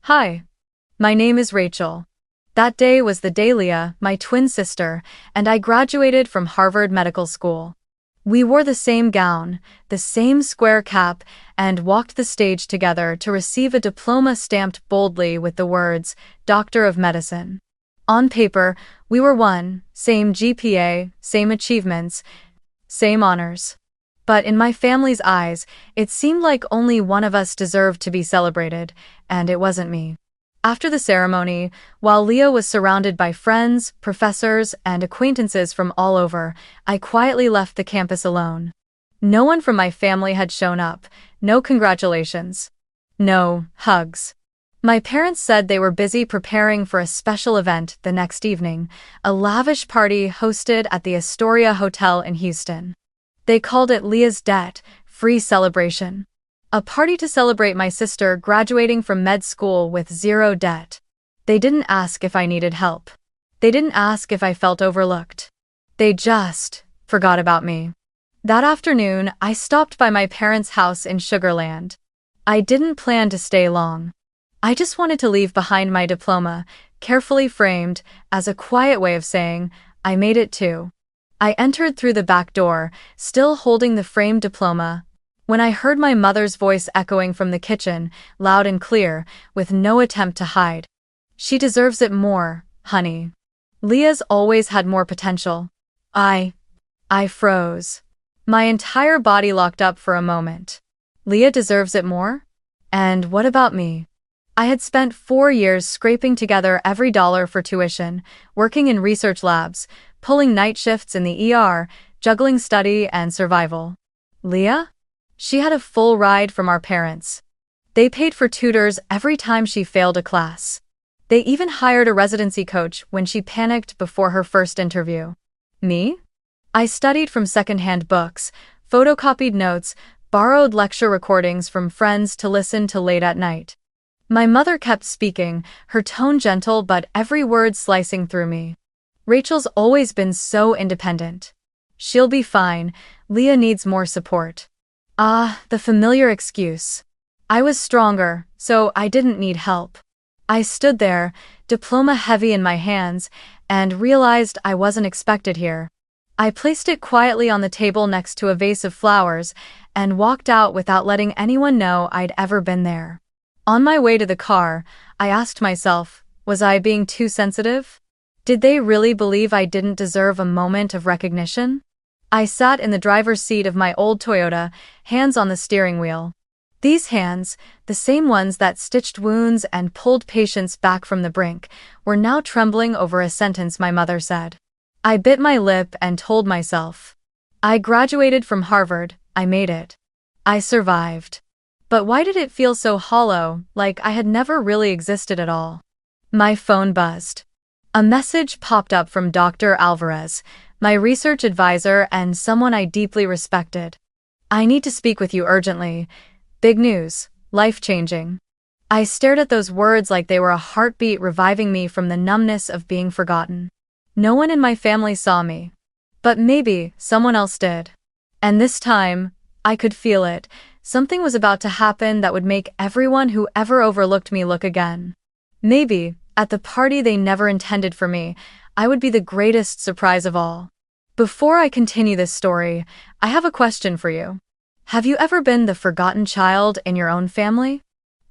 Hi, my name is Rachel. That day was the day Leah, my twin sister, and I graduated from Harvard Medical School. We wore the same gown, the same square cap, and walked the stage together to receive a diploma stamped boldly with the words, Doctor of Medicine. On paper, we were one, same GPA, same achievements, same honors. But in my family's eyes, it seemed like only one of us deserved to be celebrated, and it wasn't me. After the ceremony, while Leah was surrounded by friends, professors, and acquaintances from all over, I quietly left the campus alone. No one from my family had shown up, no congratulations, no hugs. My parents said they were busy preparing for a special event the next evening, a lavish party hosted at the Astoria Hotel in Houston. They called it Leah's debt-free celebration. A party to celebrate my sister graduating from med school with zero debt. They didn't ask if I needed help. They didn't ask if I felt overlooked. They just forgot about me. That afternoon, I stopped by my parents' house in Sugar Land. I didn't plan to stay long. I just wanted to leave behind my diploma, carefully framed as a quiet way of saying, I made it too. I entered through the back door, still holding the framed diploma, when I heard my mother's voice echoing from the kitchen, loud and clear, with no attempt to hide. She deserves it more, honey. Leah's always had more potential. I froze. My entire body locked up for a moment. Leah deserves it more? And what about me? I had spent 4 years scraping together every dollar for tuition, working in research labs, pulling night shifts in the ER, juggling study and survival. Leah? She had a full ride from our parents. They paid for tutors every time she failed a class. They even hired a residency coach when she panicked before her first interview. Me? I studied from secondhand books, photocopied notes, borrowed lecture recordings from friends to listen to late at night. My mother kept speaking, her tone gentle but every word slicing through me. Rachel's always been so independent. She'll be fine, Leah needs more support. The familiar excuse. I was stronger, so I didn't need help. I stood there, diploma heavy in my hands, and realized I wasn't expected here. I placed it quietly on the table next to a vase of flowers and walked out without letting anyone know I'd ever been there. On my way to the car, I asked myself, was I being too sensitive? Did they really believe I didn't deserve a moment of recognition? I sat in the driver's seat of my old Toyota, hands on the steering wheel. These hands, the same ones that stitched wounds and pulled patients back from the brink, were now trembling over a sentence my mother said. I bit my lip and told myself. I graduated from Harvard, I made it. I survived. But why did it feel so hollow, like I had never really existed at all? My phone buzzed. A message popped up from Dr. Alvarez, my research advisor and someone I deeply respected. I need to speak with you urgently. Big news, life-changing. I stared at those words like they were a heartbeat reviving me from the numbness of being forgotten. No one in my family saw me. But maybe someone else did. And this time, I could feel it. Something was about to happen that would make everyone who ever overlooked me look again. Maybe, at the party they never intended for me, I would be the greatest surprise of all. Before I continue this story, I have a question for you. Have you ever been the forgotten child in your own family?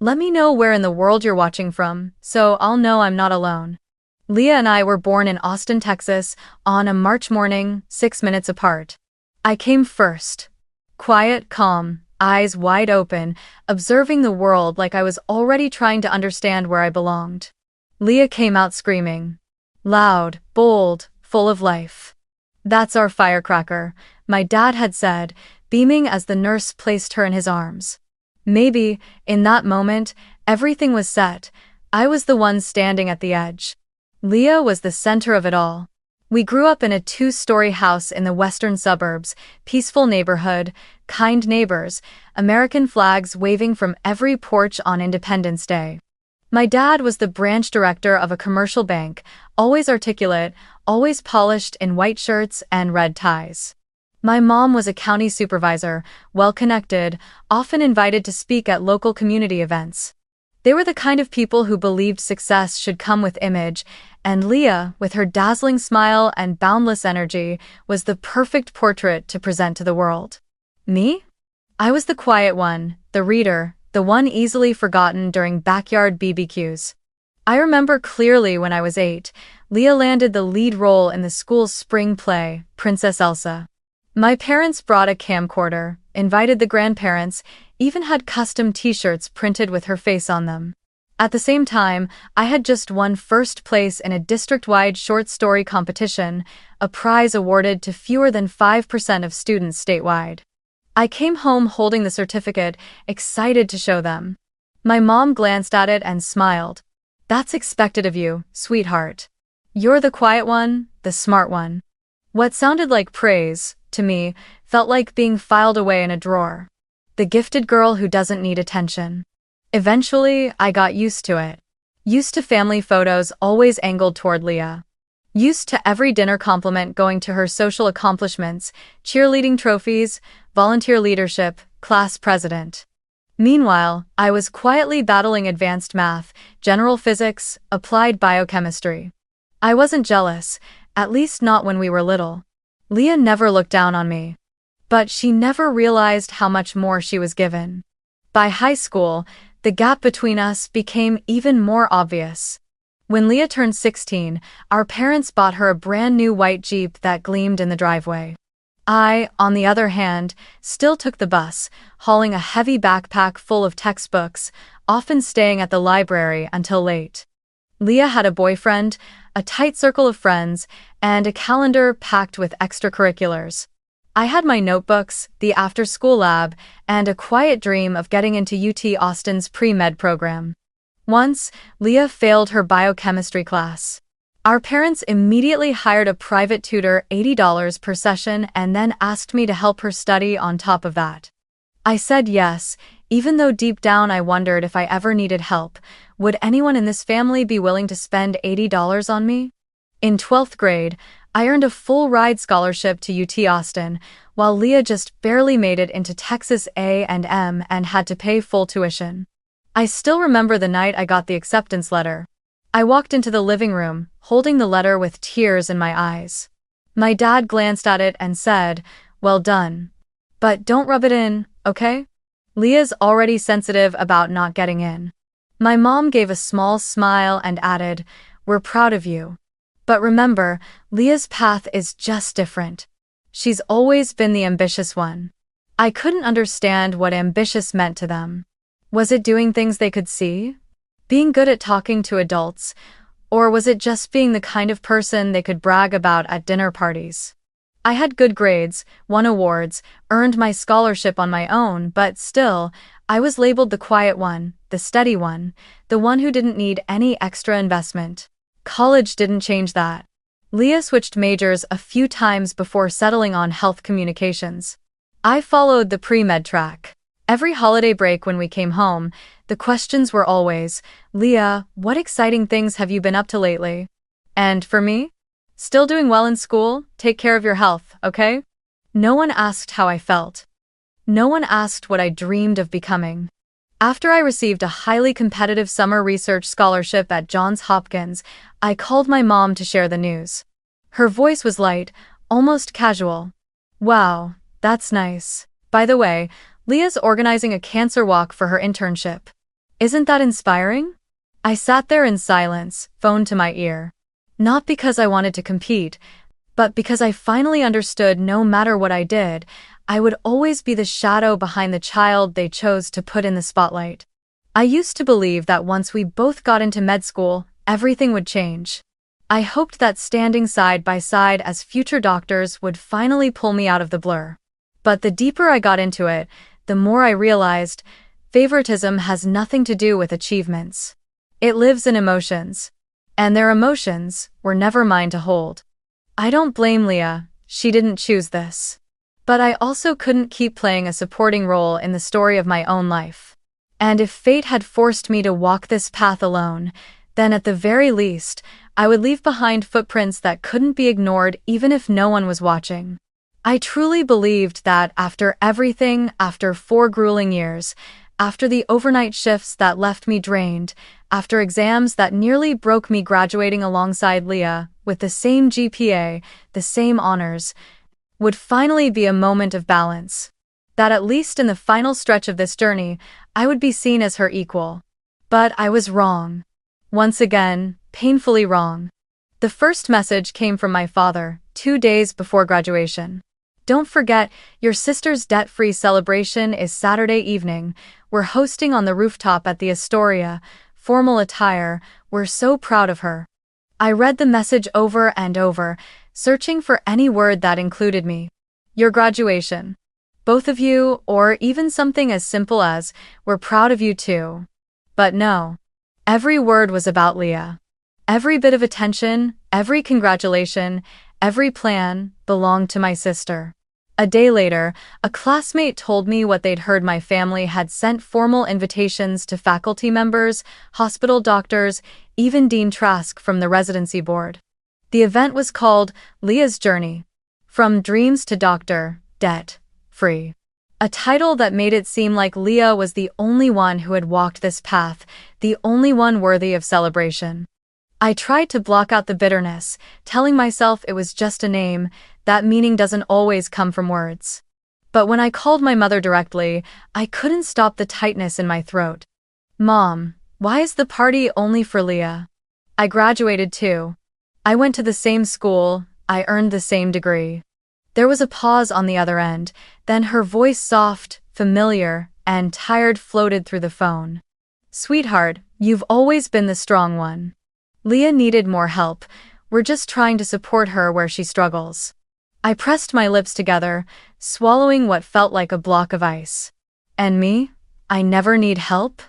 Let me know where in the world you're watching from, so I'll know I'm not alone. Leah and I were born in Austin, Texas, on a March morning, 6 minutes apart. I came first. Quiet, calm, eyes wide open, observing the world like I was already trying to understand where I belonged. Leah came out screaming. Loud, bold, full of life. That's our firecracker, my dad had said, beaming as the nurse placed her in his arms. Maybe, in that moment, everything was set. I was the one standing at the edge. Leah was the center of it all. We grew up in a 2-story house in the western suburbs, peaceful neighborhood, kind neighbors, American flags waving from every porch on Independence Day. My dad was the branch director of a commercial bank, always articulate, always polished in white shirts and red ties. My mom was a county supervisor, well-connected, often invited to speak at local community events. They were the kind of people who believed success should come with image, and Leah, with her dazzling smile and boundless energy, was the perfect portrait to present to the world. Me? I was the quiet one, the reader, the one easily forgotten during backyard BBQs. I remember clearly when I was 8, Leah landed the lead role in the school's spring play, Princess Elsa. My parents brought a camcorder, invited the grandparents, even had custom t-shirts printed with her face on them. At the same time, I had just won first place in a district-wide short story competition, a prize awarded to fewer than 5% of students statewide. I came home holding the certificate, excited to show them. My mom glanced at it and smiled. "That's expected of you, sweetheart. You're the quiet one, the smart one." What sounded like praise, to me, felt like being filed away in a drawer. The gifted girl who doesn't need attention. Eventually, I got used to it. Used to family photos always angled toward Leah. Used to every dinner compliment going to her social accomplishments, cheerleading trophies, volunteer leadership, class president. Meanwhile, I was quietly battling advanced math, general physics, applied biochemistry. I wasn't jealous, at least not when we were little. Leah never looked down on me. But she never realized how much more she was given. By high school, the gap between us became even more obvious. When Leah turned 16, our parents bought her a brand new white Jeep that gleamed in the driveway. I, on the other hand, still took the bus, hauling a heavy backpack full of textbooks, often staying at the library until late. Leah had a boyfriend, a tight circle of friends, and a calendar packed with extracurriculars. I had my notebooks, the after-school lab, and a quiet dream of getting into UT Austin's pre-med program. Once, Leah failed her biochemistry class. Our parents immediately hired a private tutor, $80 per session, and then asked me to help her study on top of that. I said yes, even though deep down I wondered if I ever needed help. Would anyone in this family be willing to spend $80 on me? In 12th grade, I earned a full-ride scholarship to UT Austin, while Leah just barely made it into Texas A&M and had to pay full tuition. I still remember the night I got the acceptance letter. I walked into the living room, holding the letter with tears in my eyes. My dad glanced at it and said, "Well done. But don't rub it in, okay? Leah's already sensitive about not getting in." My mom gave a small smile and added, "We're proud of you. But remember, Leah's path is just different. She's always been the ambitious one." I couldn't understand what ambitious meant to them. Was it doing things they could see? Being good at talking to adults? Or was it just being the kind of person they could brag about at dinner parties? I had good grades, won awards, earned my scholarship on my own, but still, I was labeled the quiet one, the steady one, the one who didn't need any extra investment. College didn't change that. Leah switched majors a few times before settling on health communications. I followed the pre-med track. Every holiday break when we came home, the questions were always, "Leah, what exciting things have you been up to lately?" And for me? "Still doing well in school? Take care of your health, okay?" No one asked how I felt. No one asked what I dreamed of becoming. After I received a highly competitive summer research scholarship at Johns Hopkins, I called my mom to share the news. Her voice was light, almost casual. "Wow, that's nice. By the way, Leah's organizing a cancer walk for her internship. Isn't that inspiring?" I sat there in silence, phone to my ear. Not because I wanted to compete, but because I finally understood no matter what I did, I would always be the shadow behind the child they chose to put in the spotlight. I used to believe that once we both got into med school, everything would change. I hoped that standing side by side as future doctors would finally pull me out of the blur. But the deeper I got into it, the more I realized, favoritism has nothing to do with achievements. It lives in emotions. And their emotions were never mine to hold. I don't blame Leah, she didn't choose this. But I also couldn't keep playing a supporting role in the story of my own life. And if fate had forced me to walk this path alone, then at the very least, I would leave behind footprints that couldn't be ignored even if no one was watching. I truly believed that after everything, after 4 grueling years, After the overnight shifts that left me drained, after exams that nearly broke me graduating alongside Leah, with the same GPA, the same honors, would finally be a moment of balance. That at least in the final stretch of this journey, I would be seen as her equal. But I was wrong. Once again, painfully wrong. The first message came from my father, 2 days before graduation. Don't forget, your sister's debt-free celebration is Saturday evening. We're hosting on the rooftop at the Astoria. Formal attire, we're so proud of her. I read the message over and over, searching for any word that included me. Your graduation. Both of you, or even something as simple as, we're proud of you too. But no. Every word was about Leah. Every bit of attention, every congratulation, every plan belonged to my sister. A day later, a classmate told me what they'd heard my family had sent formal invitations to faculty members, hospital doctors, even Dean Trask from the residency board. The event was called Leah's Journey. From Dreams to Doctor, Debt Free. A title that made it seem like Leah was the only one who had walked this path, the only one worthy of celebration. I tried to block out the bitterness, telling myself it was just a name, that meaning doesn't always come from words. But when I called my mother directly, I couldn't stop the tightness in my throat. Mom, why is the party only for Leah? I graduated too. I went to the same school, I earned the same degree. There was a pause on the other end, then her voice soft, familiar, and tired floated through the phone. Sweetheart, you've always been the strong one. Leah needed more help. We're just trying to support her where she struggles. I pressed my lips together, swallowing what felt like a block of ice. And me? I never need help?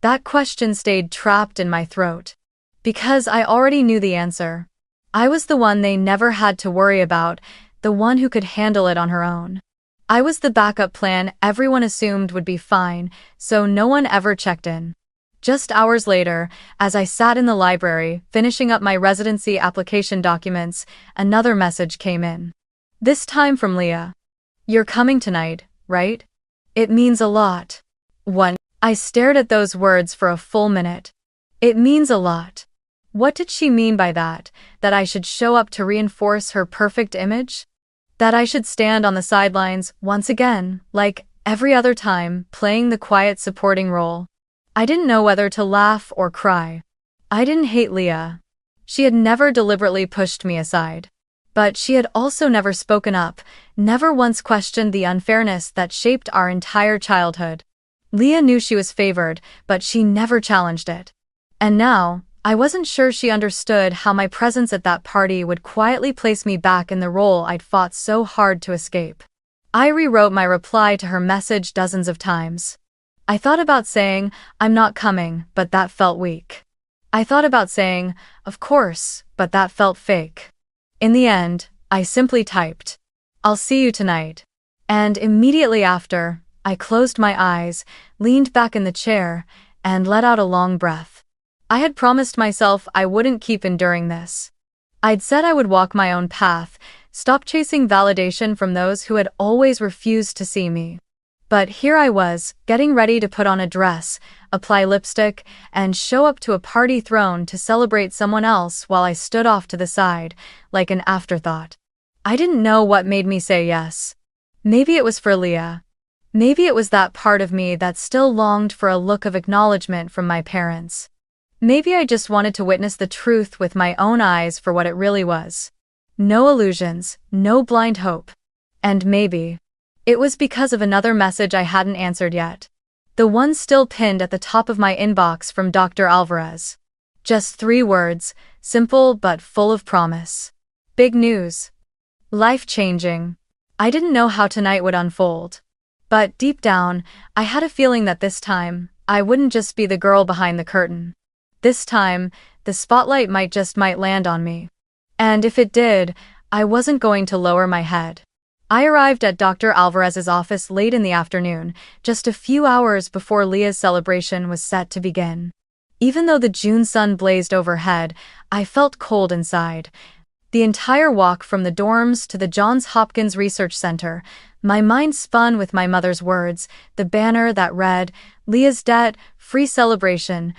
That question stayed trapped in my throat. Because I already knew the answer. I was the one they never had to worry about, the one who could handle it on her own. I was the backup plan everyone assumed would be fine, so no one ever checked in. Just hours later, as I sat in the library, finishing up my residency application documents, another message came in. This time from Leah. You're coming tonight, right? It means a lot. 1. I stared at those words for a full minute. It means a lot. What did she mean by that? That I should show up to reinforce her perfect image? That I should stand on the sidelines, once again, like every other time, playing the quiet supporting role? I didn't know whether to laugh or cry. I didn't hate Leah. She had never deliberately pushed me aside. But she had also never spoken up, never once questioned the unfairness that shaped our entire childhood. Leah knew she was favored, but she never challenged it. And now, I wasn't sure she understood how my presence at that party would quietly place me back in the role I'd fought so hard to escape. I rewrote my reply to her message dozens of times. I thought about saying, I'm not coming, but that felt weak. I thought about saying, of course, but that felt fake. In the end, I simply typed, I'll see you tonight. And immediately after, I closed my eyes, leaned back in the chair, and let out a long breath. I had promised myself I wouldn't keep enduring this. I'd said I would walk my own path, stop chasing validation from those who had always refused to see me. But here I was, getting ready to put on a dress, apply lipstick, and show up to a party thrown to celebrate someone else while I stood off to the side, like an afterthought. I didn't know what made me say yes. Maybe it was for Leah. Maybe it was that part of me that still longed for a look of acknowledgement from my parents. Maybe I just wanted to witness the truth with my own eyes for what it really was. No illusions, no blind hope. And maybe it was because of another message I hadn't answered yet. The one still pinned at the top of my inbox from Dr. Alvarez. Just 3 words, simple but full of promise. Big news. Life-changing. I didn't know how tonight would unfold. But deep down, I had a feeling that this time, I wouldn't just be the girl behind the curtain. This time, the spotlight might land on me. And if it did, I wasn't going to lower my head. I arrived at Dr. Alvarez's office late in the afternoon, just a few hours before Leah's celebration was set to begin. Even though the June sun blazed overhead, I felt cold inside. The entire walk from the dorms to the Johns Hopkins Research Center, my mind spun with my mother's words, the banner that read, "Leah's debt, free celebration,"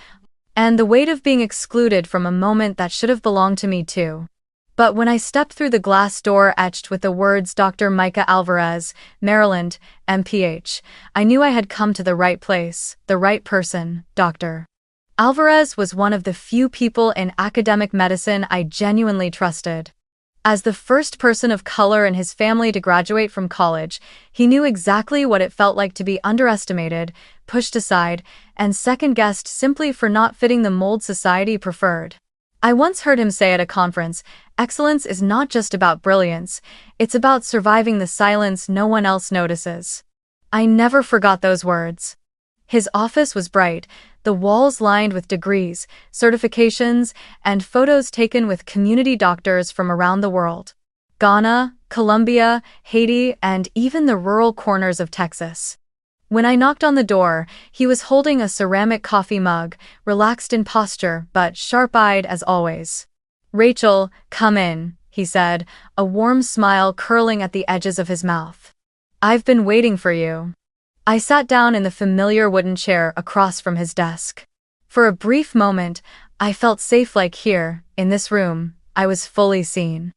and the weight of being excluded from a moment that should have belonged to me too. But when I stepped through the glass door etched with the words Dr. Micah Alvarez, Maryland, MPH, I knew I had come to the right place, the right person, Dr. Alvarez was one of the few people in academic medicine I genuinely trusted. As the first person of color in his family to graduate from college, he knew exactly what it felt like to be underestimated, pushed aside, and second-guessed simply for not fitting the mold society preferred. I once heard him say at a conference, "Excellence is not just about brilliance, it's about surviving the silence no one else notices." I never forgot those words. His office was bright, the walls lined with degrees, certifications, and photos taken with community doctors from around the world. Ghana, Colombia, Haiti, and even the rural corners of Texas. When I knocked on the door, he was holding a ceramic coffee mug, relaxed in posture but sharp-eyed as always. "Rachel, come in," he said, a warm smile curling at the edges of his mouth. "I've been waiting for you." I sat down in the familiar wooden chair across from his desk. For a brief moment, I felt safe, like here, in this room, I was fully seen.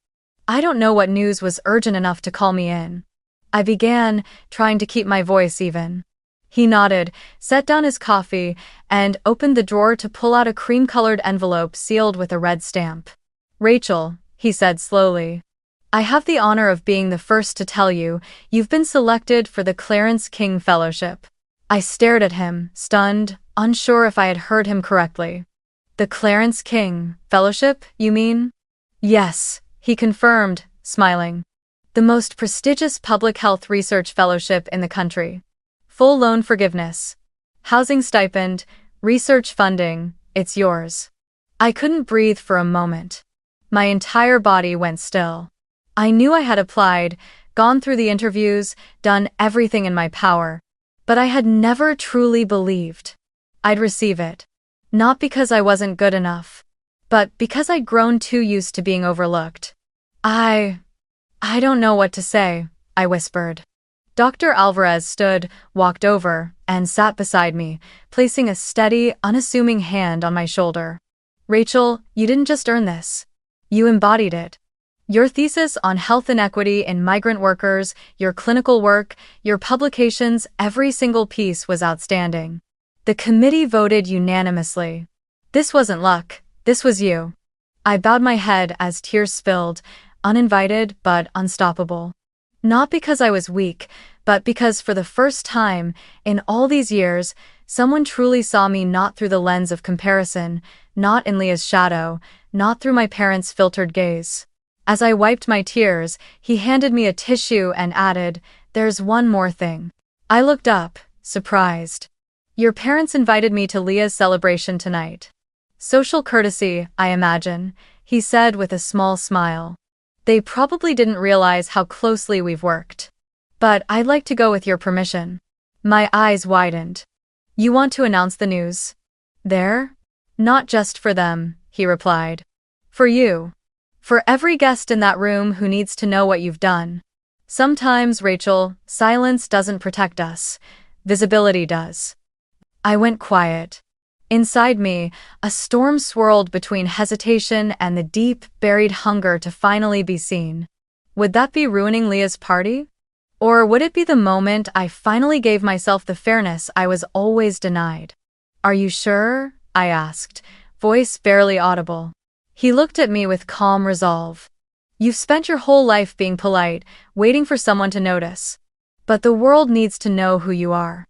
"I don't know what news was urgent enough to call me in," I began, trying to keep my voice even. He nodded, set down his coffee, and opened the drawer to pull out a cream-colored envelope sealed with a red stamp. "Rachel," he said slowly, "I have the honor of being the first to tell you, you've been selected for the Clarence King Fellowship." I stared at him, stunned, unsure if I had heard him correctly. "The Clarence King Fellowship, you mean?" "Yes," he confirmed, smiling. "The most prestigious public health research fellowship in the country. Full loan forgiveness, housing stipend, research funding, it's yours." I couldn't breathe for a moment. My entire body went still. I knew I had applied, gone through the interviews, done everything in my power, but I had never truly believed I'd receive it. Not because I wasn't good enough, but because I'd grown too used to being overlooked. I don't know what to say," I whispered. Dr. Alvarez stood, walked over, and sat beside me, placing a steady, unassuming hand on my shoulder. "Rachel, you didn't just earn this. You embodied it. Your thesis on health inequity in migrant workers, your clinical work, your publications, every single piece was outstanding. The committee voted unanimously. This wasn't luck, this was you." I bowed my head as tears spilled, uninvited but unstoppable. Not because I was weak, but because for the first time, in all these years, someone truly saw me not through the lens of comparison, not in Leah's shadow, not through my parents' filtered gaze. As I wiped my tears, he handed me a tissue and added, "There's one more thing." I looked up, surprised. "Your parents invited me to Leah's celebration tonight." "Social courtesy, I imagine," he said with a small smile. "They probably didn't realize how closely we've worked. But I'd like to go with your permission." My eyes widened. "You want to announce the news there?" "Not just for them," he replied. "For you. For every guest in that room who needs to know what you've done. Sometimes, Rachel, silence doesn't protect us. Visibility does." I went quiet. Inside me, a storm swirled between hesitation and the deep, buried hunger to finally be seen. Would that be ruining Leah's party? Or would it be the moment I finally gave myself the fairness I was always denied? "Are you sure?" I asked, voice barely audible. He looked at me with calm resolve. "You've spent your whole life being polite, waiting for someone to notice. But the world needs to know who you are.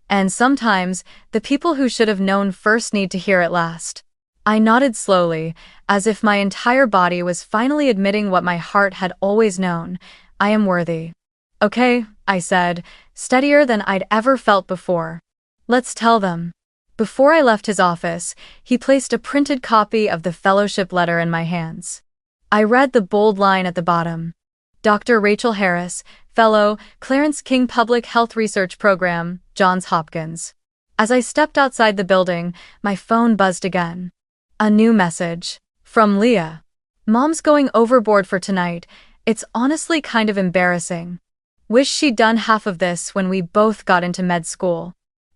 And sometimes, the people who should have known first need to hear it last." I nodded slowly, as if my entire body was finally admitting what my heart had always known. "I am worthy." "Okay," I said, steadier than I'd ever felt before. "Let's tell them." Before I left his office, he placed a printed copy of the fellowship letter in my hands. I read the bold line at the bottom. "Dr. Rachel Harris, Fellow, Clarence King Public Health Research Program, Johns Hopkins." As I stepped outside the building, my phone buzzed again. A new message. From Leah. Mom's going overboard for tonight. It's honestly kind of embarrassing. Wish she'd done half of this when we both got into med school.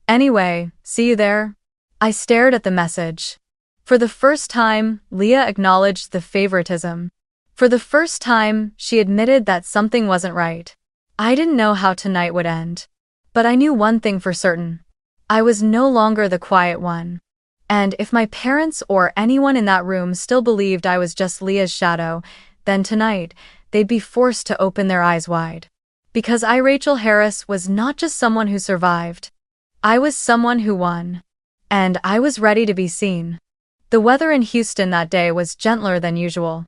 Anyway, see you there." I stared at the message. For the first time, Leah acknowledged the favoritism. For the first time, she admitted that something wasn't right. I didn't know how tonight would end. But I knew one thing for certain. I was no longer the quiet one. And if my parents or anyone in that room still believed I was just Leah's shadow, then tonight, they'd be forced to open their eyes wide. Because I, Rachel Harris, was not just someone who survived. I was someone who won. And I was ready to be seen. The weather in Houston that day was gentler than usual.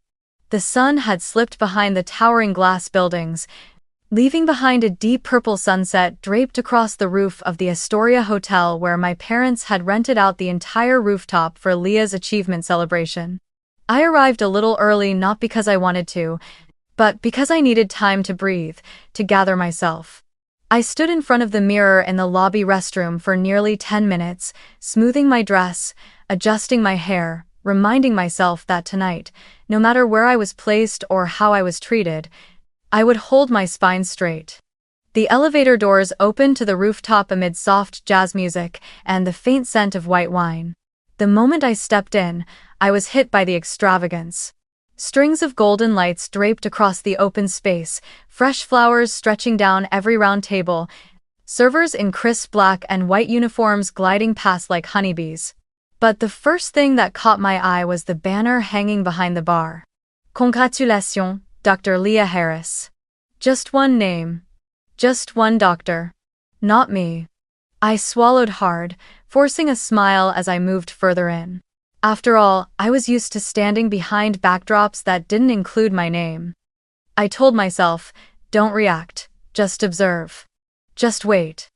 The sun had slipped behind the towering glass buildings, leaving behind a deep purple sunset draped across the roof of the Astoria Hotel where my parents had rented out the entire rooftop for Leah's achievement celebration. I arrived a little early not because I wanted to, but because I needed time to breathe, to gather myself. I stood in front of the mirror in the lobby restroom for nearly 10 minutes, smoothing my dress, adjusting my hair, reminding myself that tonight, no matter where I was placed or how I was treated, I would hold my spine straight. The elevator doors opened to the rooftop amid soft jazz music and the faint scent of white wine. The moment I stepped in, I was hit by the extravagance. Strings of golden lights draped across the open space, fresh flowers stretching down every round table, servers in crisp black and white uniforms gliding past like honeybees. But the first thing that caught my eye was the banner hanging behind the bar. "Congratulations, Dr. Leah Harris." Just one name. Just one doctor. Not me. I swallowed hard, forcing a smile as I moved further in. After all, I was used to standing behind backdrops that didn't include my name. I told myself, don't react, just observe. Just wait.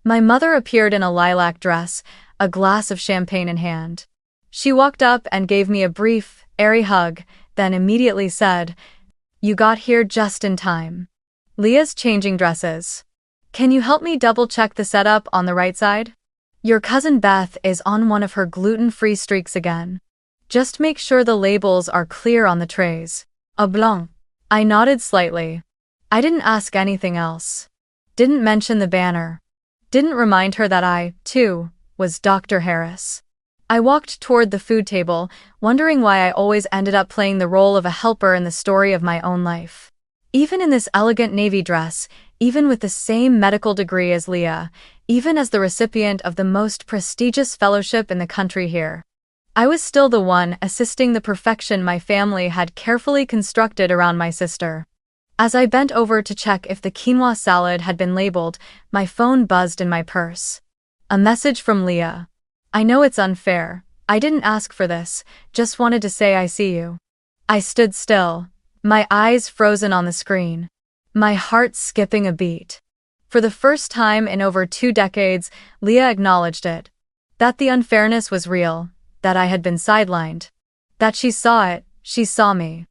My mother appeared in a lilac dress, a glass of champagne in hand. She walked up and gave me a brief, airy hug, then immediately said, "You got here just in time. Leah's changing dresses. Can you help me double-check the setup on the right side? Your cousin Beth is on one of her gluten-free streaks again. Just make sure the labels are clear on the trays." A blanc. I nodded slightly. I didn't ask anything else. Didn't mention the banner. Didn't remind her that I, too, was Dr. Harris. I walked toward the food table, wondering why I always ended up playing the role of a helper in the story of my own life. Even in this elegant navy dress, even with the same medical degree as Leah, even as the recipient of the most prestigious fellowship in the country here, I was still the one assisting the perfection my family had carefully constructed around my sister. As I bent over to check if the quinoa salad had been labeled, my phone buzzed in my purse. A message from Leah. "I know it's unfair. I didn't ask for this, just wanted to say I see you." I stood still, my eyes frozen on the screen, my heart skipping a beat. For the first time in over 2 decades, Leah acknowledged it. That the unfairness was real, that I had been sidelined. That she saw it, she saw me.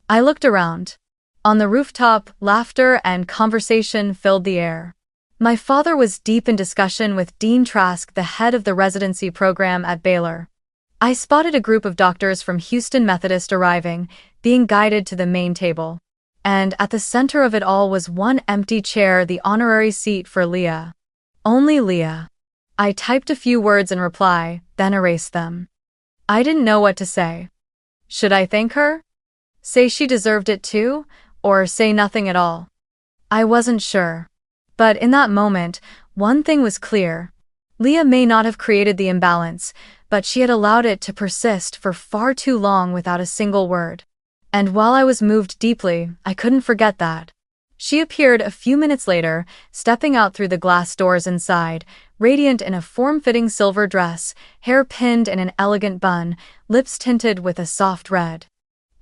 I looked around. On the rooftop, laughter and conversation filled the air. My father was deep in discussion with Dean Trask, the head of the residency program at Baylor. I spotted a group of doctors from Houston Methodist arriving, being guided to the main table. And at the center of it all was one empty chair, the honorary seat for Leah. Only Leah. I typed a few words in reply, then erased them. I didn't know what to say. Should I thank her? Say she deserved it too? Or say nothing at all? I wasn't sure. But in that moment, one thing was clear. Leah may not have created the imbalance, but she had allowed it to persist for far too long without a single word. And while I was moved deeply, I couldn't forget that. She appeared a few minutes later, stepping out through the glass doors inside, radiant in a form-fitting silver dress, hair pinned in an elegant bun, lips tinted with a soft red.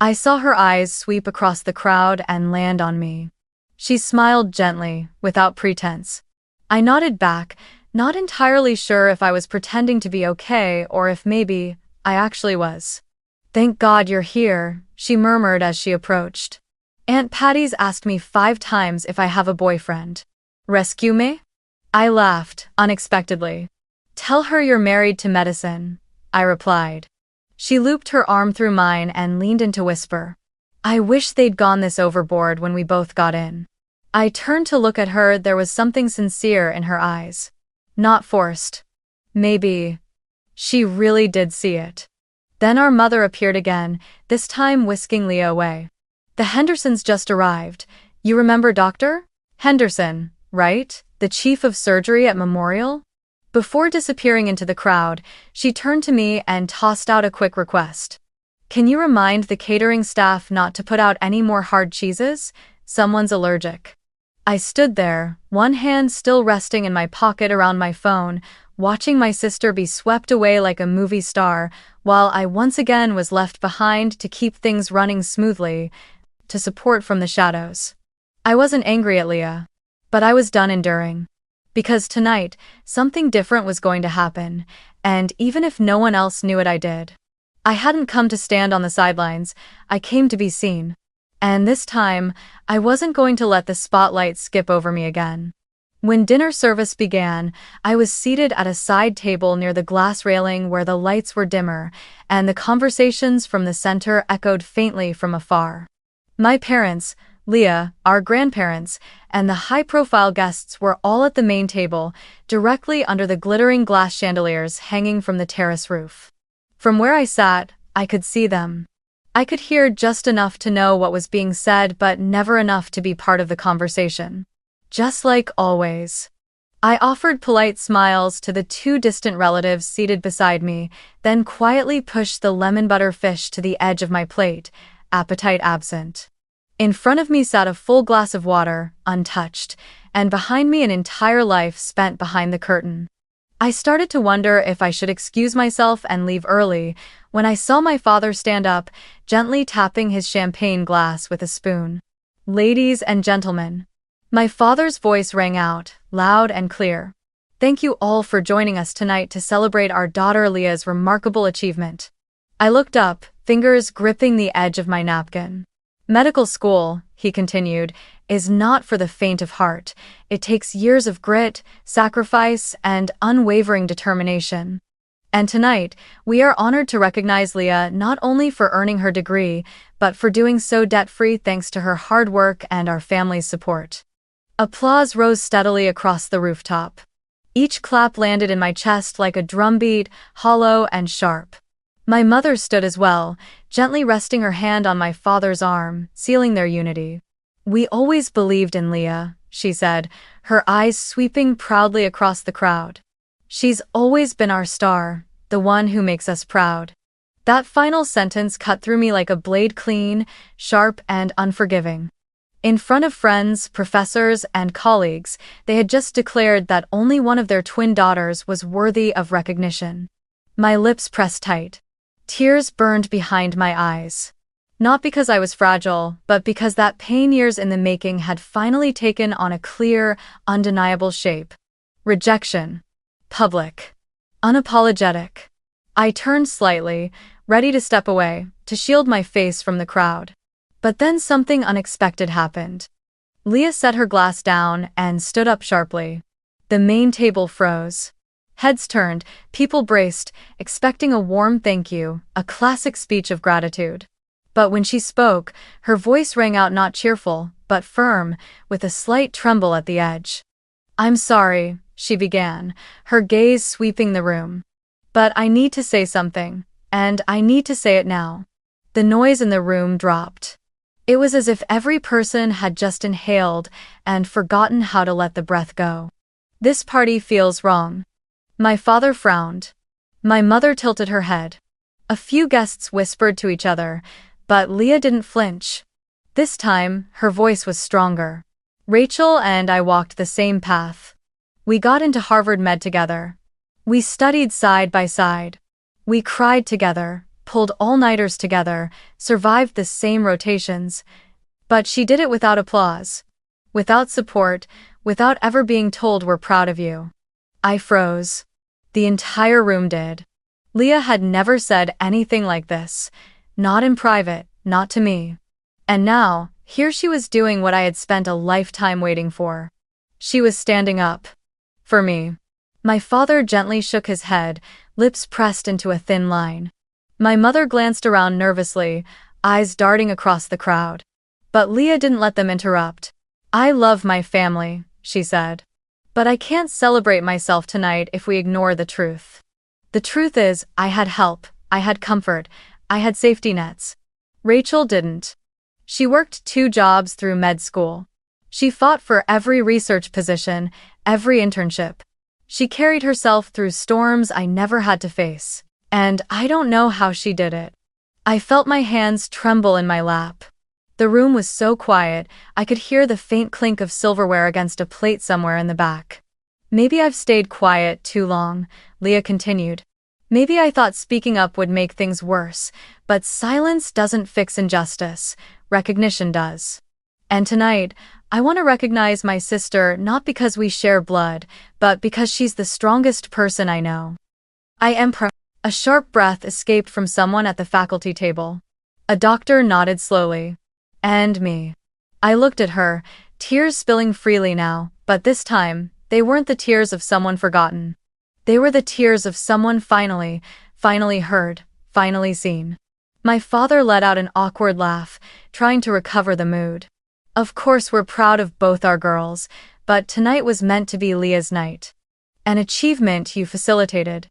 I saw her eyes sweep across the crowd and land on me. She smiled gently, without pretense. I nodded back, not entirely sure if I was pretending to be okay or if maybe I actually was. "Thank God you're here," she murmured as she approached. "Aunt Patty's asked me 5 times if I have a boyfriend. Rescue me?" I laughed, unexpectedly. "Tell her you're married to medicine," I replied. She looped her arm through mine and leaned in to whisper, I wish they'd gone this overboard when we both got in. I turned to look at her. There was something sincere in her eyes. Not forced. Maybe she really did see it. Then our mother appeared again, this time whisking Leah away. The Hendersons just arrived. You remember Dr. Henderson, right? The chief of surgery at Memorial? Before disappearing into the crowd, she turned to me and tossed out a quick request. Can you remind the catering staff not to put out any more hard cheeses? Someone's allergic. I stood there, one hand still resting in my pocket around my phone, watching my sister be swept away like a movie star, while I once again was left behind to keep things running smoothly, to support from the shadows. I wasn't angry at Leah, but I was done enduring. Because tonight, something different was going to happen, and even if no one else knew it, I did. I hadn't come to stand on the sidelines, I came to be seen. And this time, I wasn't going to let the spotlight skip over me again. When dinner service began, I was seated at a side table near the glass railing where the lights were dimmer, and the conversations from the center echoed faintly from afar. My parents, Leah, our grandparents, and the high-profile guests were all at the main table, directly under the glittering glass chandeliers hanging from the terrace roof. From where I sat, I could see them. I could hear just enough to know what was being said, but never enough to be part of the conversation. Just like always. I offered polite smiles to the two distant relatives seated beside me, then quietly pushed the lemon butter fish to the edge of my plate, appetite absent. In front of me sat a full glass of water, untouched, and behind me an entire life spent behind the curtain. I started to wonder if I should excuse myself and leave early, when I saw my father stand up, gently tapping his champagne glass with a spoon. Ladies and gentlemen. My father's voice rang out, loud and clear. Thank you all for joining us tonight to celebrate our daughter Leah's remarkable achievement. I looked up, fingers gripping the edge of my napkin. Medical school, he continued, is not for the faint of heart. It takes years of grit, sacrifice, and unwavering determination. And tonight, we are honored to recognize Leah not only for earning her degree, but for doing so debt-free thanks to her hard work and our family's support. Applause rose steadily across the rooftop. Each clap landed in my chest like a drumbeat, hollow and sharp. My mother stood as well, gently resting her hand on my father's arm, sealing their unity. We always believed in Leah, she said, her eyes sweeping proudly across the crowd. She's always been our star, the one who makes us proud. That final sentence cut through me like a blade, clean, sharp, and unforgiving. In front of friends, professors, and colleagues, they had just declared that only one of their twin daughters was worthy of recognition. My lips pressed tight. Tears burned behind my eyes. Not because I was fragile, but because that pain years in the making had finally taken on a clear, undeniable shape. Rejection. Public. Unapologetic. I turned slightly, ready to step away, to shield my face from the crowd. But then something unexpected happened. Leah set her glass down and stood up sharply. The main table froze. Heads turned, people braced, expecting a warm thank you, a classic speech of gratitude. But when she spoke, her voice rang out not cheerful, but firm, with a slight tremble at the edge. I'm sorry, she began, her gaze sweeping the room. But I need to say something, and I need to say it now. The noise in the room dropped. It was as if every person had just inhaled and forgotten how to let the breath go. This party feels wrong. My father frowned. My mother tilted her head. A few guests whispered to each other, but Leah didn't flinch. This time, her voice was stronger. Rachel and I walked the same path. We got into Harvard Med together. We studied side by side. We cried together, pulled all-nighters together, survived the same rotations. But she did it without applause, without support, without ever being told we're proud of you. I froze. The entire room did. Leah had never said anything like this, not in private, not to me. And now, here she was doing what I had spent a lifetime waiting for. She was standing up. For me. My father gently shook his head, lips pressed into a thin line. My mother glanced around nervously, eyes darting across the crowd. But Leah didn't let them interrupt. "I love my family," she said. "But I can't celebrate myself tonight if we ignore the truth. The truth is, I had help, I had comfort, I had safety nets. Rachel didn't. She worked 2 jobs through med school. She fought for every research position, every internship. She carried herself through storms I never had to face. And I don't know how she did it." I felt my hands tremble in my lap. The room was so quiet, I could hear the faint clink of silverware against a plate somewhere in the back. "Maybe I've stayed quiet too long," Leah continued. "Maybe I thought speaking up would make things worse, but silence doesn't fix injustice, recognition does. And tonight, I want to recognize my sister not because we share blood, but because she's the strongest person I know." "I am proud." A sharp breath escaped from someone at the faculty table. A doctor nodded slowly. "And me." I looked at her, tears spilling freely now, but this time, they weren't the tears of someone forgotten. They were the tears of someone finally heard, finally seen. My father let out an awkward laugh, trying to recover the mood. "Of course we're proud of both our girls, but tonight was meant to be Leah's night. An achievement you facilitated."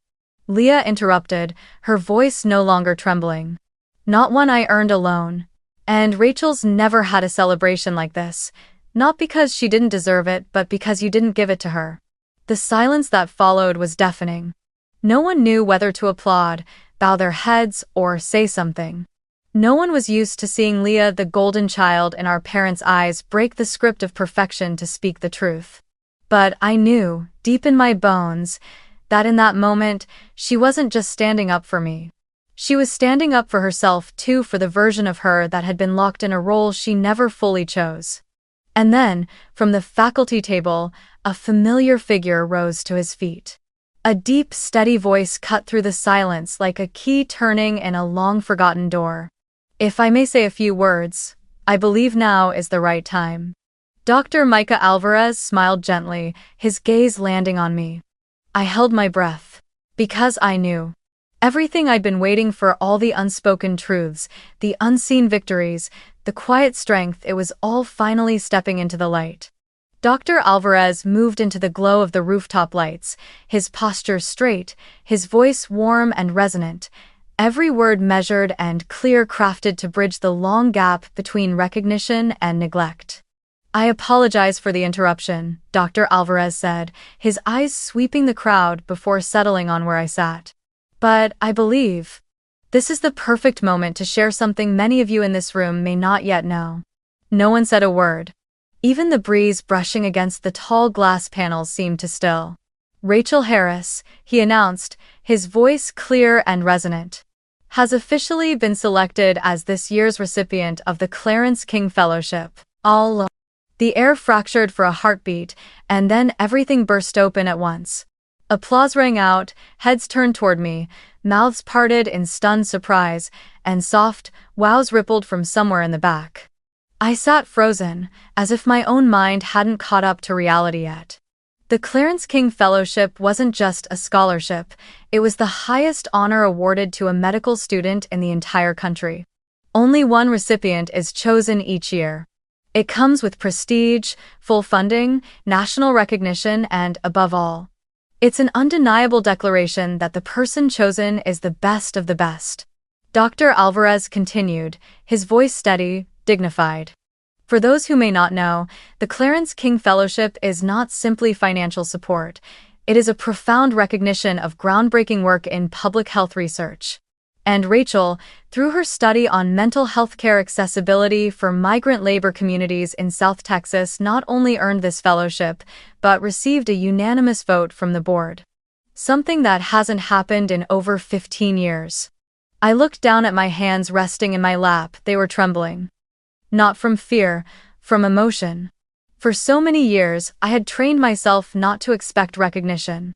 Leah interrupted, her voice no longer trembling. "Not one I earned alone. And Rachel's never had a celebration like this, not because she didn't deserve it, but because you didn't give it to her." The silence that followed was deafening. No one knew whether to applaud, bow their heads, or say something. No one was used to seeing Leah, the golden child in our parents' eyes, break the script of perfection to speak the truth. But I knew, deep in my bones, that in that moment, she wasn't just standing up for me. She was standing up for herself too, for the version of her that had been locked in a role she never fully chose. And then, from the faculty table, a familiar figure rose to his feet. A deep, steady voice cut through the silence like a key turning in a long-forgotten door. "If I may say a few words, I believe now is the right time." Dr. Micah Alvarez smiled gently, his gaze landing on me. I held my breath. Because I knew. Everything I'd been waiting for, all the unspoken truths, the unseen victories, the quiet strength, it was all finally stepping into the light. Dr. Alvarez moved into the glow of the rooftop lights, his posture straight, his voice warm and resonant, every word measured and clear, crafted to bridge the long gap between recognition and neglect. "I apologize for the interruption," Dr. Alvarez said, his eyes sweeping the crowd before settling on where I sat. "But I believe this is the perfect moment to share something many of you in this room may not yet know." No one said a word. Even the breeze brushing against the tall glass panels seemed to still. "Rachel Harris," he announced, his voice clear and resonant, "has officially been selected as this year's recipient of the Clarence King Fellowship." All the air fractured for a heartbeat, and then everything burst open at once. Applause rang out, heads turned toward me, mouths parted in stunned surprise, and soft wows rippled from somewhere in the back. I sat frozen, as if my own mind hadn't caught up to reality yet. The Clarence King Fellowship wasn't just a scholarship, it was the highest honor awarded to a medical student in the entire country. Only one recipient is chosen each year. It comes with prestige, full funding, national recognition, and, above all, it's an undeniable declaration that the person chosen is the best of the best. Dr. Alvarez continued, his voice steady, dignified. For those who may not know, the Clarence King Fellowship is not simply financial support. It is a profound recognition of groundbreaking work in public health research. And Rachel, through her study on mental health care accessibility for migrant labor communities in South Texas, not only earned this fellowship, but received a unanimous vote from the board. Something that hasn't happened in over 15 years. I looked down at my hands resting in my lap, they were trembling. Not from fear, from emotion. For so many years, I had trained myself not to expect recognition.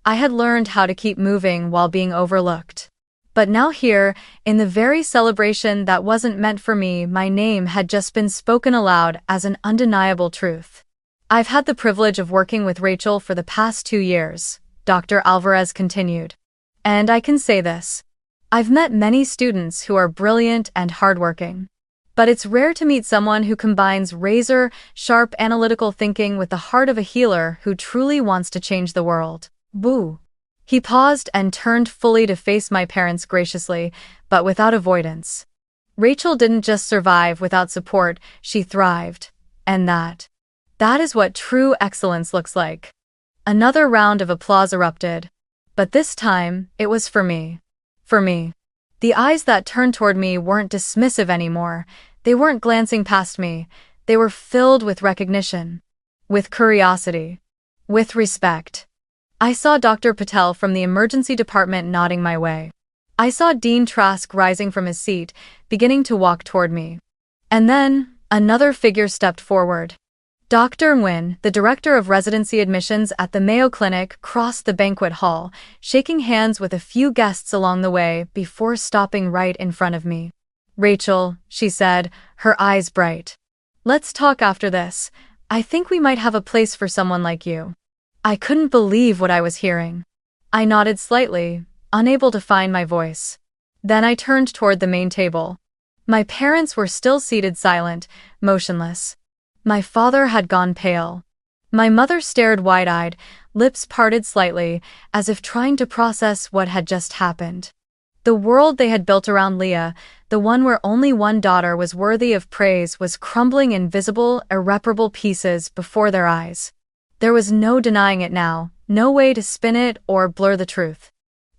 I had learned how to keep moving while being overlooked. But now here, in the very celebration that wasn't meant for me, my name had just been spoken aloud as an undeniable truth. "I've had the privilege of working with Rachel for the past 2 years," Dr. Alvarez continued. "And I can say this. I've met many students who are brilliant and hardworking. But it's rare to meet someone who combines razor-sharp analytical thinking with the heart of a healer who truly wants to change the world. Boo. He paused and turned fully to face my parents graciously, but without avoidance. Rachel didn't just survive without support, she thrived. And that is what true excellence looks like. Another round of applause erupted. But this time, it was for me. For me. The eyes that turned toward me weren't dismissive anymore. They weren't glancing past me. They were filled with recognition. With curiosity. With respect. I saw Dr. Patel from the emergency department nodding my way. I saw Dean Trask rising from his seat, beginning to walk toward me. And then, another figure stepped forward. Dr. Nguyen, the director of residency admissions at the Mayo Clinic, crossed the banquet hall, shaking hands with a few guests along the way before stopping right in front of me. "Rachel," she said, her eyes bright. "Let's talk after this. I think we might have a place for someone like you." I couldn't believe what I was hearing. I nodded slightly, unable to find my voice. Then I turned toward the main table. My parents were still seated silent, motionless. My father had gone pale. My mother stared wide-eyed, lips parted slightly, as if trying to process what had just happened. The world they had built around Leah, the one where only one daughter was worthy of praise, was crumbling in visible, irreparable pieces before their eyes. There was no denying it now, no way to spin it or blur the truth.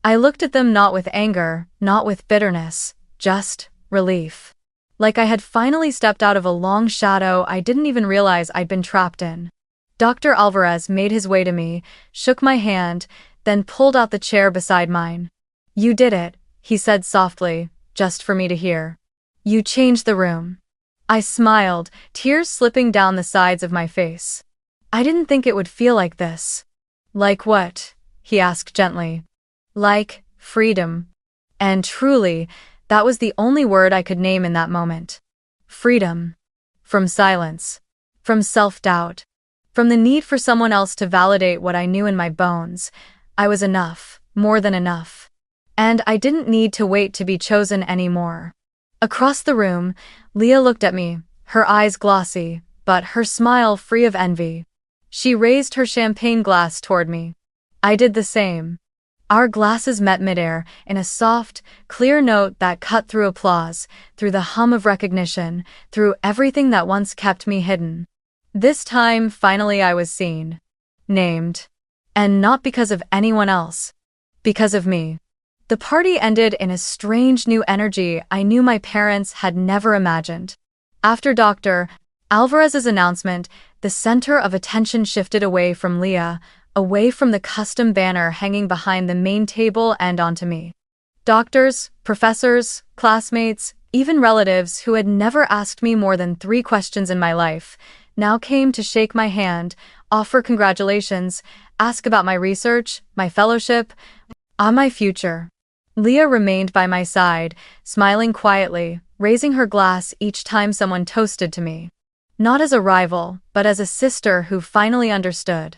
I looked at them not with anger, not with bitterness, just relief. Like I had finally stepped out of a long shadow I didn't even realize I'd been trapped in. Dr. Alvarez made his way to me, shook my hand, then pulled out the chair beside mine. "You did it," he said softly, just for me to hear. "You changed the room." I smiled, tears slipping down the sides of my face. I didn't think it would feel like this. "Like what?" he asked gently. "Like freedom." And truly, that was the only word I could name in that moment. Freedom. From silence. From self-doubt. From the need for someone else to validate what I knew in my bones. I was enough, more than enough. And I didn't need to wait to be chosen anymore. Across the room, Leah looked at me, her eyes glossy, but her smile free of envy. She raised her champagne glass toward me. I did the same. Our glasses met midair, in a soft, clear note that cut through applause, through the hum of recognition, through everything that once kept me hidden. This time, finally I was seen. Named. And not because of anyone else. Because of me. The party ended in a strange new energy I knew my parents had never imagined. After Dr. Alvarez's announcement, the center of attention shifted away from Leah, away from the custom banner hanging behind the main table and onto me. Doctors, professors, classmates, even relatives who had never asked me more than 3 questions in my life, now came to shake my hand, offer congratulations, ask about my research, my fellowship, on my future. Leah remained by my side, smiling quietly, raising her glass each time someone toasted to me. Not as a rival, but as a sister who finally understood.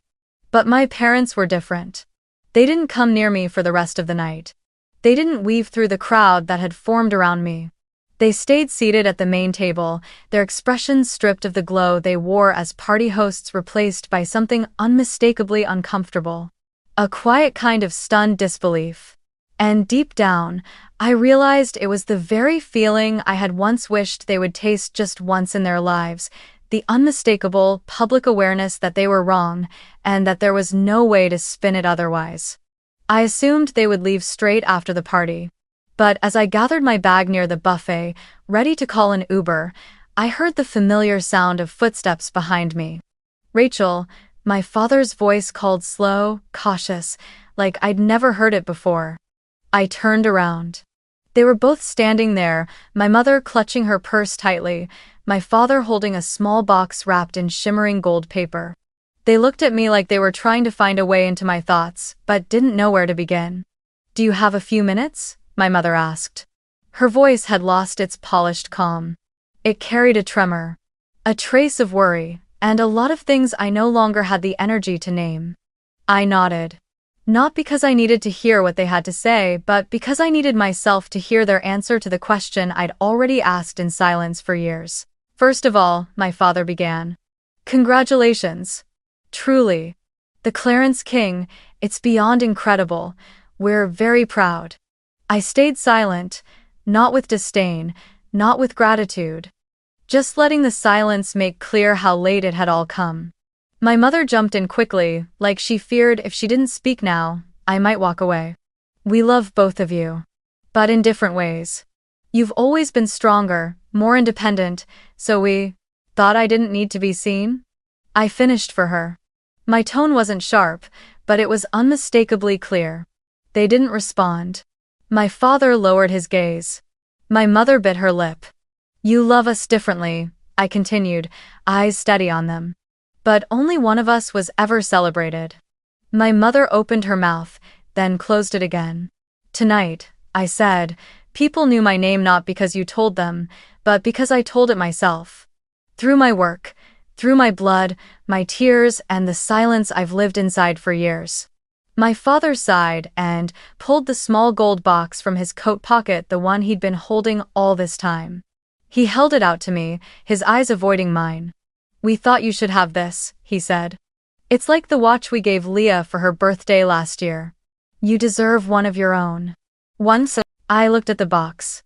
But my parents were different. They didn't come near me for the rest of the night. They didn't weave through the crowd that had formed around me. They stayed seated at the main table, their expressions stripped of the glow they wore as party hosts, replaced by something unmistakably uncomfortable. A quiet kind of stunned disbelief. And deep down, I realized it was the very feeling I had once wished they would taste just once in their lives, the unmistakable, public awareness that they were wrong, and that there was no way to spin it otherwise. I assumed they would leave straight after the party. But as I gathered my bag near the buffet, ready to call an Uber, I heard the familiar sound of footsteps behind me. "Rachel," my father's voice called slow, cautious, like I'd never heard it before. I turned around. They were both standing there, my mother clutching her purse tightly, my father holding a small box wrapped in shimmering gold paper. They looked at me like they were trying to find a way into my thoughts, but didn't know where to begin. "Do you have a few minutes?" my mother asked. Her voice had lost its polished calm. It carried a tremor, a trace of worry, and a lot of things I no longer had the energy to name. I nodded. Not because I needed to hear what they had to say, but because I needed myself to hear their answer to the question I'd already asked in silence for years. First of all, my father began. Congratulations. Truly. The Clarence King, it's beyond incredible. We're very proud. I stayed silent, not with disdain, not with gratitude. Just letting the silence make clear how late it had all come. My mother jumped in quickly, like she feared if she didn't speak now, I might walk away. We love both of you. But in different ways. You've always been stronger, more independent, so we thought I didn't need to be seen? I finished for her. My tone wasn't sharp, but it was unmistakably clear. They didn't respond. My father lowered his gaze. My mother bit her lip. You love us differently, I continued, eyes steady on them. But only one of us was ever celebrated. My mother opened her mouth, then closed it again. Tonight, I said, people knew my name not because you told them, but because I told it myself. Through my work, through my blood, my tears, and the silence I've lived inside for years. My father sighed and pulled the small gold box from his coat pocket, the one he'd been holding all this time. He held it out to me, his eyes avoiding mine. We thought you should have this, he said. It's like the watch we gave Leah for her birthday last year. You deserve one of your own. Once I looked at the box.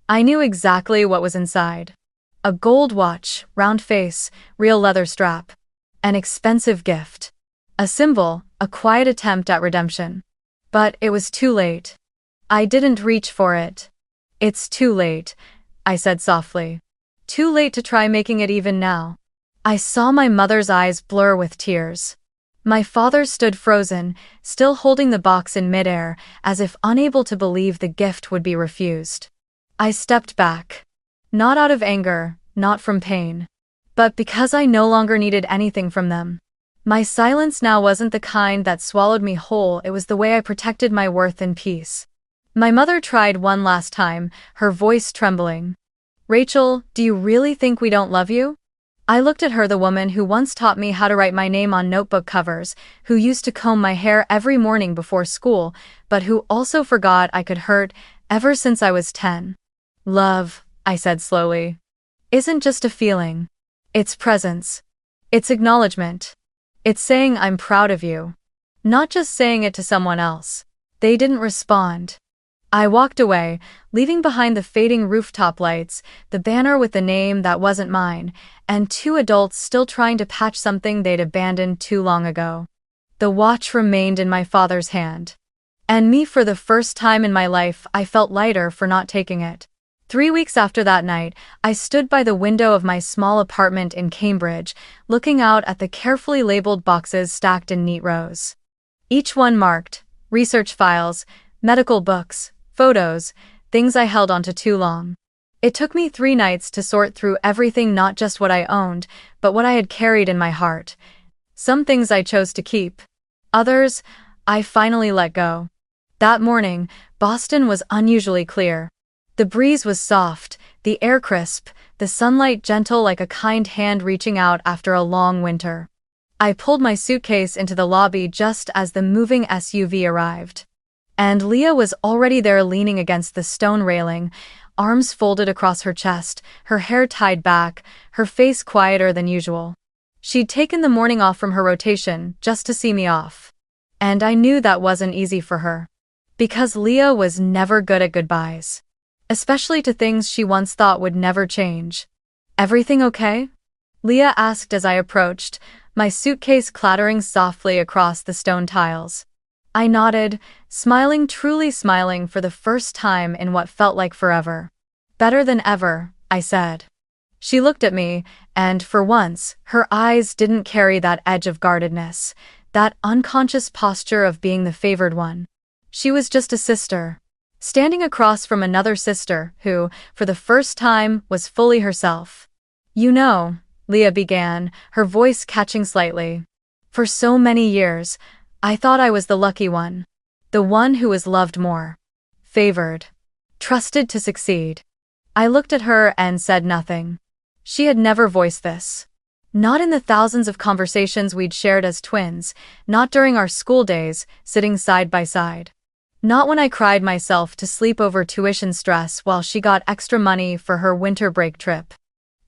I knew exactly what was inside. A gold watch, round face, real leather strap. An expensive gift. A symbol, a quiet attempt at redemption. But it was too late. I didn't reach for it. It's too late, I said softly. Too late to try making it even now. I saw my mother's eyes blur with tears. My father stood frozen, still holding the box in midair, as if unable to believe the gift would be refused. I stepped back. Not out of anger, not from pain. But because I no longer needed anything from them. My silence now wasn't the kind that swallowed me whole, it was the way I protected my worth and peace. My mother tried one last time, her voice trembling. Rachel, do you really think we don't love you? I looked at her, the woman who once taught me how to write my name on notebook covers, who used to comb my hair every morning before school, but who also forgot I could hurt ever since I was 10. Love, I said slowly, isn't just a feeling. It's presence. It's acknowledgement. It's saying I'm proud of you. Not just saying it to someone else. They didn't respond. I walked away, leaving behind the fading rooftop lights, the banner with the name that wasn't mine, and two adults still trying to patch something they'd abandoned too long ago. The watch remained in my father's hand. And me, for the first time in my life, I felt lighter for not taking it. 3 weeks after that night, I stood by the window of my small apartment in Cambridge, looking out at the carefully labeled boxes stacked in neat rows. Each one marked, research files, medical books, photos, things I held onto too long. It took me 3 nights to sort through everything, not just what I owned, but what I had carried in my heart. Some things I chose to keep. Others, I finally let go. That morning, Boston was unusually clear. The breeze was soft, the air crisp, the sunlight gentle, like a kind hand reaching out after a long winter. I pulled my suitcase into the lobby just as the moving SUV arrived. And Leah was already there, leaning against the stone railing, arms folded across her chest, her hair tied back, her face quieter than usual. She'd taken the morning off from her rotation just to see me off. And I knew that wasn't easy for her. Because Leah was never good at goodbyes. Especially to things she once thought would never change. Everything okay? Leah asked as I approached, my suitcase clattering softly across the stone tiles. I nodded, smiling, truly smiling for the first time in what felt like forever. Better than ever, I said. She looked at me, and for once, her eyes didn't carry that edge of guardedness, that unconscious posture of being the favored one. She was just a sister, standing across from another sister who, for the first time, was fully herself. You know, Leah began, her voice catching slightly. For so many years, I thought I was the lucky one. The one who was loved more. Favored. Trusted to succeed. I looked at her and said nothing. She had never voiced this. Not in the thousands of conversations we'd shared as twins, not during our school days, sitting side by side. Not when I cried myself to sleep over tuition stress while she got extra money for her winter break trip.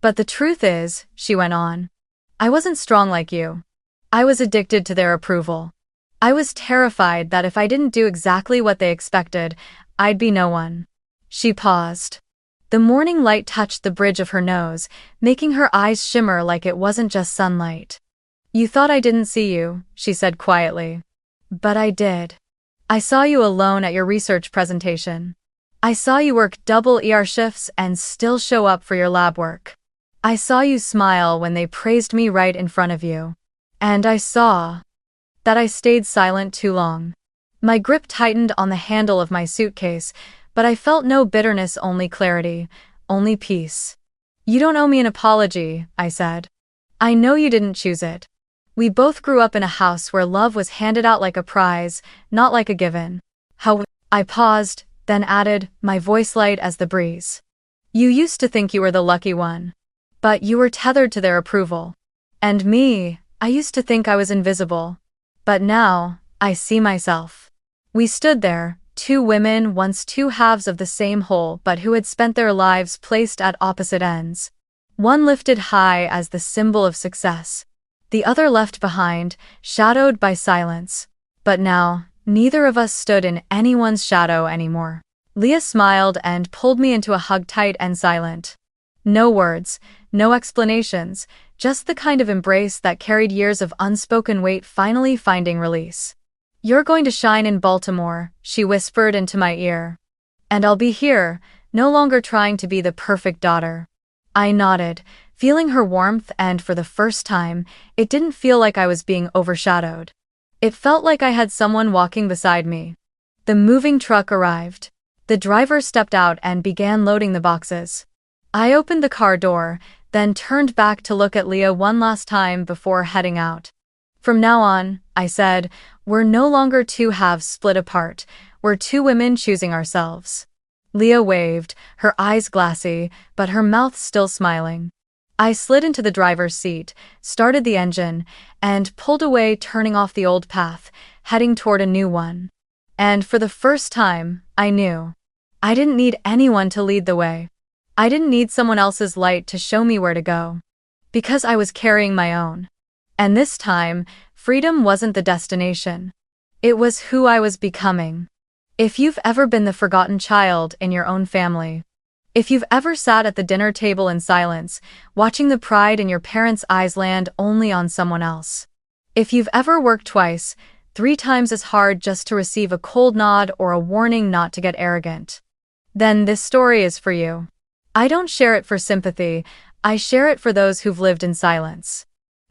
But the truth is, she went on, I wasn't strong like you. I was addicted to their approval. I was terrified that if I didn't do exactly what they expected, I'd be no one. She paused. The morning light touched the bridge of her nose, making her eyes shimmer like it wasn't just sunlight. You thought I didn't see you, she said quietly. But I did. I saw you alone at your research presentation. I saw you work double shifts and still show up for your lab work. I saw you smile when they praised me right in front of you. And I saw that I stayed silent too long. My grip tightened on the handle of my suitcase, but I felt no bitterness, only clarity, only peace. You don't owe me an apology, I said. I know you didn't choose it. We both grew up in a house where love was handed out like a prize, not like a given. I paused, then added, my voice light as the breeze. You used to think you were the lucky one. But you were tethered to their approval. And me, I used to think I was invisible. But now, I see myself. We stood there, two women, once two halves of the same whole, but who had spent their lives placed at opposite ends. One lifted high as the symbol of success. The other left behind, shadowed by silence. But now, neither of us stood in anyone's shadow anymore. Leah smiled and pulled me into a hug, tight and silent. No words, no explanations, just the kind of embrace that carried years of unspoken weight finally finding release. You're going to shine in Baltimore, she whispered into my ear. And I'll be here, no longer trying to be the perfect daughter. I nodded, feeling her warmth, and for the first time, it didn't feel like I was being overshadowed. It felt like I had someone walking beside me. The moving truck arrived. The driver stepped out and began loading the boxes. I opened the car door, then turned back to look at Leah one last time before heading out. From now on, I said, we're no longer two halves split apart, we're two women choosing ourselves. Leah waved, her eyes glassy, but her mouth still smiling. I slid into the driver's seat, started the engine, and pulled away, turning off the old path, heading toward a new one. And for the first time, I knew. I didn't need anyone to lead the way. I didn't need someone else's light to show me where to go. Because I was carrying my own. And this time, freedom wasn't the destination. It was who I was becoming. If you've ever been the forgotten child in your own family, if you've ever sat at the dinner table in silence, watching the pride in your parents' eyes land only on someone else, if you've ever worked twice, 3 times as hard just to receive a cold nod or a warning not to get arrogant, then this story is for you. I don't share it for sympathy, I share it for those who've lived in silence.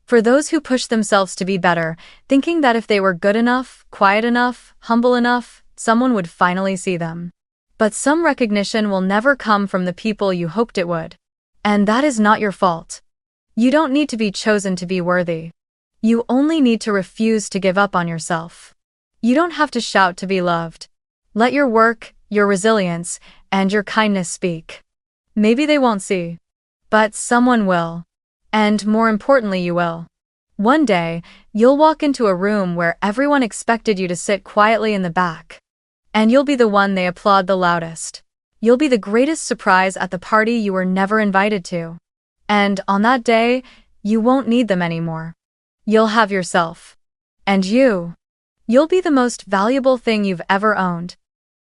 For those who push themselves to be better, thinking that if they were good enough, quiet enough, humble enough, someone would finally see them. But some recognition will never come from the people you hoped it would. And that is not your fault. You don't need to be chosen to be worthy. You only need to refuse to give up on yourself. You don't have to shout to be loved. Let your work, your resilience, and your kindness speak. Maybe they won't see. But someone will. And more importantly, you will. One day, you'll walk into a room where everyone expected you to sit quietly in the back. And you'll be the one they applaud the loudest. You'll be the greatest surprise at the party you were never invited to. And on that day, you won't need them anymore. You'll have yourself. And you'll be the most valuable thing you've ever owned.